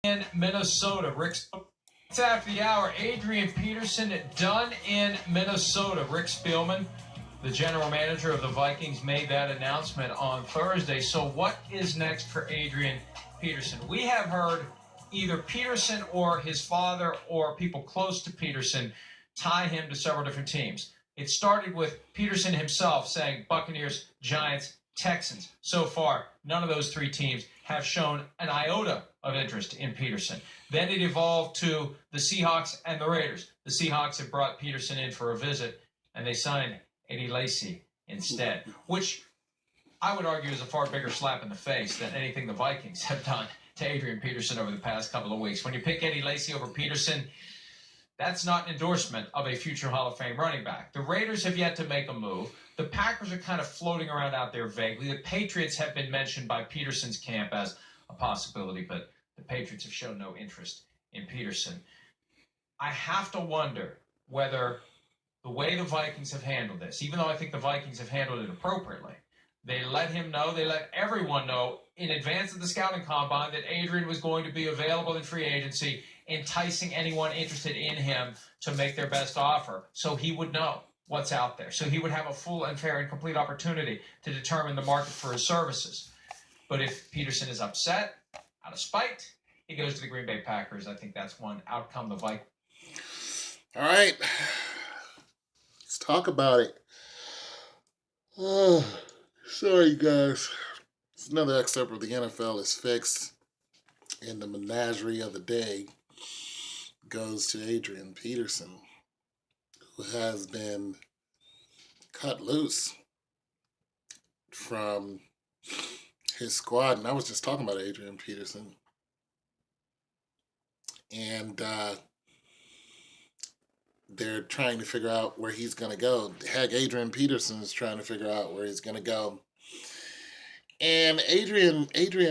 in Minnesota. It's after the hour. Adrian Peterson done in Minnesota. Rick Spielman, the general manager of the Vikings, made that announcement on Thursday. So what is next for Adrian Peterson? We have heard either Peterson or his father or people close to Peterson tie him to several different teams. It started with Peterson himself saying Buccaneers, Giants, Texans. So far, none of those three teams have shown an iota of interest in Peterson. Then it evolved to the Seahawks and the Raiders. The Seahawks have brought Peterson in for a visit, and they signed Eddie Lacy instead, which I would argue is a far bigger slap in the face than anything the Vikings have done to Adrian Peterson over the past couple of weeks. When you pick Eddie Lacy over Peterson, that's not an endorsement of a future Hall of Fame running back. The Raiders have yet to make a move. The Packers are kind of floating around out there vaguely. The Patriots have been mentioned by Peterson's camp as a possibility, but the Patriots have shown no interest in Peterson. I have to wonder whether the way the Vikings have handled this, even though I think the Vikings have handled it appropriately, they let him know, they let everyone know in advance of the scouting combine that Adrian was going to be available in free agency, enticing anyone interested in him to make their best offer so he would know what's out there. So he would have a full and fair and complete opportunity to determine the market for his services. But if Peterson is upset, out of spite, he goes to the Green Bay Packers. I think that's one outcome the Vikings. All right. Let's talk about it. Oh, sorry, guys. It's another excerpt of the NFL is fixed, and the menagerie of the day goes to Adrian Peterson, who has been cut loose from his squad. And I was just talking about Adrian Peterson. And they're trying to figure out where he's going to go. Heck, Adrian Peterson is trying to figure out where he's going to go. And Adrian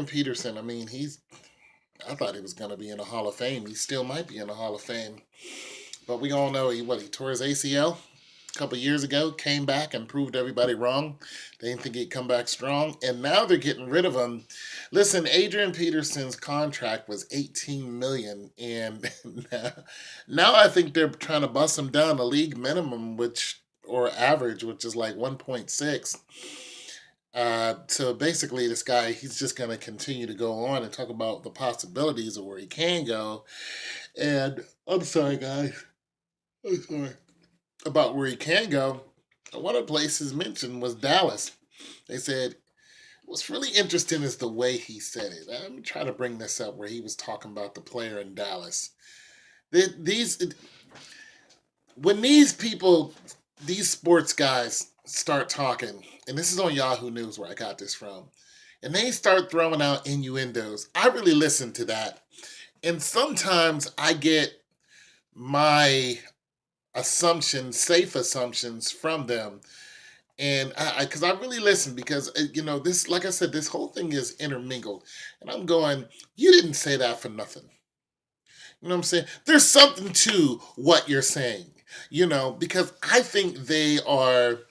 Peterson, I mean, I thought he was going to be in the Hall of Fame. He still might be in the Hall of Fame. But we all know he tore his ACL a couple years ago, came back and proved everybody wrong. They didn't think he'd come back strong. And now they're getting rid of him. Listen, Adrian Peterson's contract was $18 million. And now I think they're trying to bust him down to league minimum, or average, which is like 1.6. So basically, this guy, he's just going to continue to go on and talk about the possibilities of where he can go. And I'm sorry, guys. I'm sorry. About where he can go. One of the places mentioned was Dallas. They said, what's really interesting is the way he said it. Let me try to bring this up where he was talking about the player in Dallas. When these people, these sports guys start talking, and this is on Yahoo News where I got this from, and they start throwing out innuendos, I really listen to that. And sometimes I get my safe assumptions from them. And because I really listen, because, this, like I said, this whole thing is intermingled. And I'm going, you didn't say that for nothing. You know what I'm saying? There's something to what you're saying, because I think they're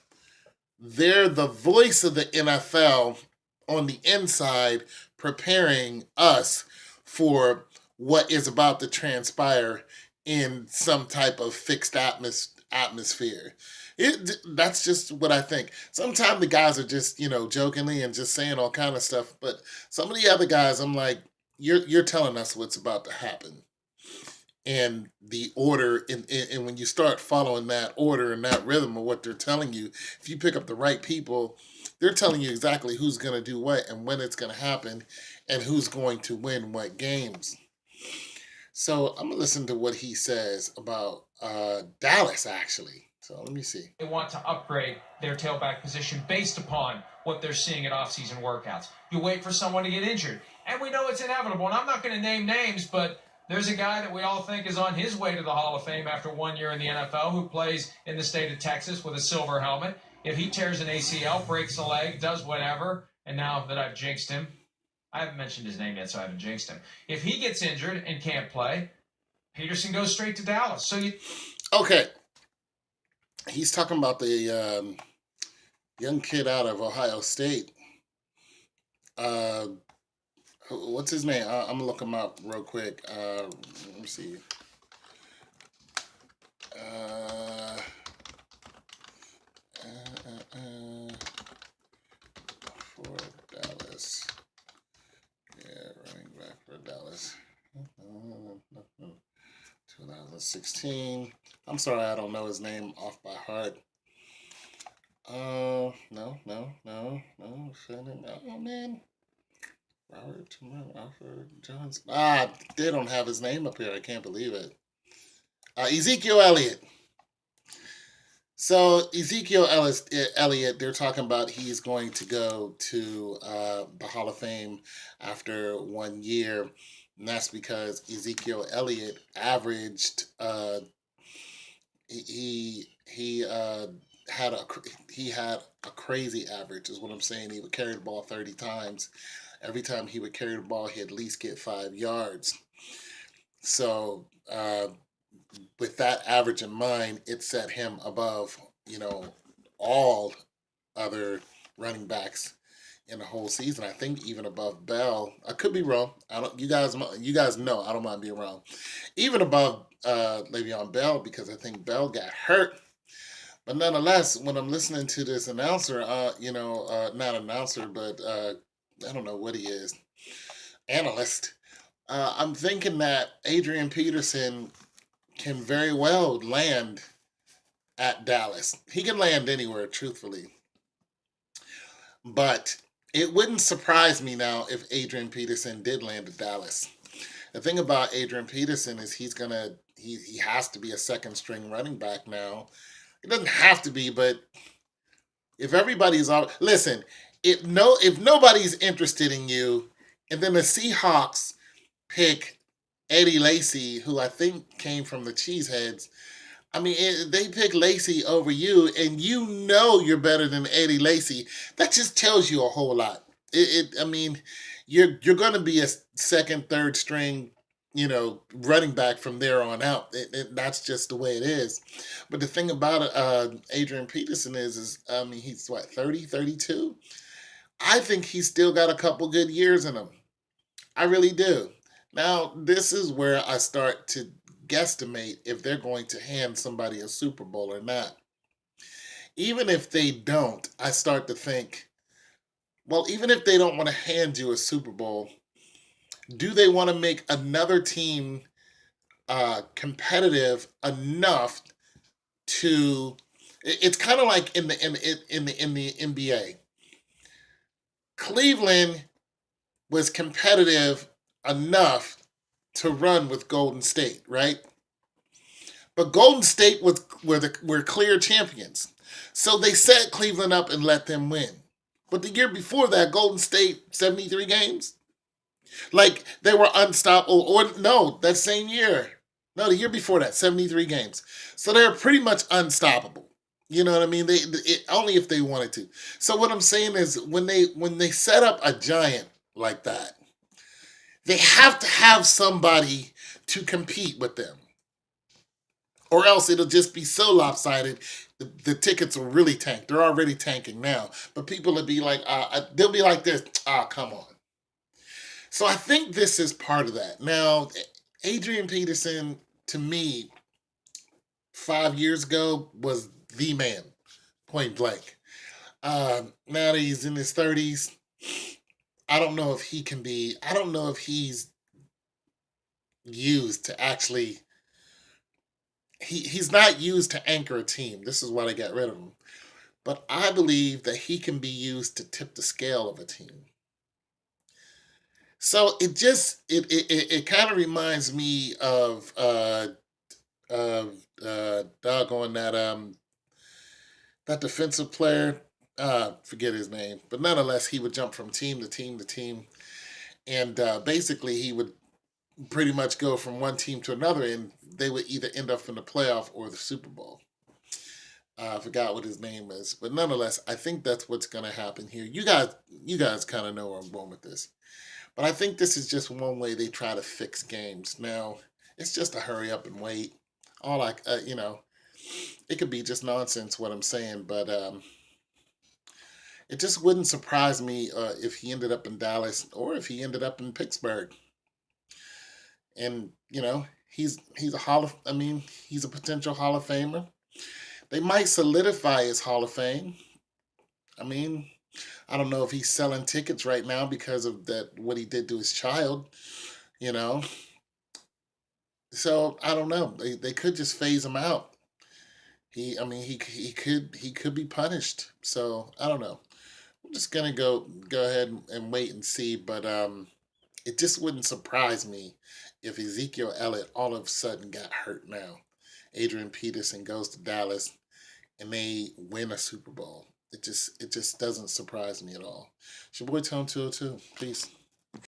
the voice of the NFL on the inside, preparing us for what is about to transpire in some type of fixed atmosphere. That's just what I think. Sometimes the guys are just, jokingly and just saying all kind of stuff. But some of the other guys, I'm like, you're telling us what's about to happen. And the order, and when you start following that order and that rhythm of what they're telling you, if you pick up the right people, they're telling you exactly who's going to do what and when it's going to happen and who's going to win what games. So I'm going to listen to what he says about Dallas, actually. So let me see. They want to upgrade their tailback position based upon what they're seeing at offseason workouts. You wait for someone to get injured. And we know it's inevitable. And I'm not going to name names, but there's a guy that we all think is on his way to the Hall of Fame after 1 year in the NFL who plays in the state of Texas with a silver helmet. If he tears an ACL, breaks a leg, does whatever, and now that I've jinxed him, I haven't mentioned his name yet, so I haven't jinxed him. If he gets injured and can't play, Peterson goes straight to Dallas. Okay. He's talking about the young kid out of Ohio State. What's his name? I'm gonna look him up real quick. Let me see. Uh, for Dallas. Yeah, running back for Dallas. 2016. I'm sorry, I don't know his name off by heart. No. Oh, man. Alfred Johnson. They don't have his name up here. I can't believe it. Ezekiel Elliott. So Elliott, they're talking about he's going to go to the Hall of Fame after 1 year, and that's because Ezekiel Elliott averaged he had a he had a crazy average, is what I'm saying. He would carry the ball 30 times. Every time he would carry the ball, he'd at least get 5 yards. So with that average in mind, it set him above, all other running backs in the whole season. I think even above Bell. I could be wrong. I don't. You guys know. I don't mind being wrong. Even above Le'Veon Bell, because I think Bell got hurt. But nonetheless, when I'm listening to this announcer, not announcer, but I don't know what he is, analyst. I'm thinking that Adrian Peterson can very well land at Dallas. He can land anywhere, truthfully. But it wouldn't surprise me now if Adrian Peterson did land at Dallas. The thing about Adrian Peterson is he has to be a second string running back now. It doesn't have to be, but if everybody's all listen, if nobody's interested in you, and then the Seahawks pick Eddie Lacy, who I think came from the Cheeseheads. I mean, they pick Lacy over you, and you're better than Eddie Lacy. That just tells you a whole lot. I mean, you're going to be a second, third string, running back from there on out. That's just the way it is. But the thing about it, Adrian Peterson is I mean, he's what, 30, 32? I think he's still got a couple good years in him. I really do. Now, this is where I start to guesstimate if they're going to hand somebody a Super Bowl or not. Even if they don't, I start to think, well, even if they don't want to hand you a Super Bowl, do they want to make another team competitive enough to? It's kind of like in the NBA. Cleveland was competitive enough to run with Golden State, right? But Golden State were clear champions. So they set Cleveland up and let them win. But the year before that, Golden State, 73 games? Like, they were unstoppable. Or, no, that same year. No, the year before that, 73 games. So they're pretty much unstoppable. You know what I mean? Only if they wanted to. So what I'm saying is, when they set up a giant like that, they have to have somebody to compete with them. Or else it'll just be so lopsided, the tickets will really tank. They're already tanking now. But people will be like, they'll be like this, come on. So I think this is part of that. Now, Adrian Peterson, to me, 5 years ago, was the man, point blank. Now that he's in his 30s, I don't know if he's used to actually. He's not used to anchor a team. This is why they got rid of him. But I believe that he can be used to tip the scale of a team. So it kind of reminds me of doggone that defensive player. Forget his name, but nonetheless, he would jump from team to team to team, and basically he would pretty much go from one team to another, and they would either end up in the playoff or the Super Bowl. I forgot what his name is, but nonetheless, I think that's what's going to happen here. You guys kind of know where I'm going with this, but I think this is just one way they try to fix games. Now, it's just a hurry up and wait. It could be just nonsense what I'm saying, but It just wouldn't surprise me if he ended up in Dallas or if he ended up in Pittsburgh. And he's a he's a potential Hall of Famer. They might solidify his Hall of Fame. I mean, I don't know if he's selling tickets right now because of that what he did to his child. You know, so I don't know. They could just phase him out. He could be punished. So I don't know. I'm just gonna go ahead and wait and see. But it just wouldn't surprise me if Ezekiel Elliott all of a sudden got hurt now. Adrian Peterson goes to Dallas and they win a Super Bowl. It just doesn't surprise me at all. It's your boy Tone 202. Peace.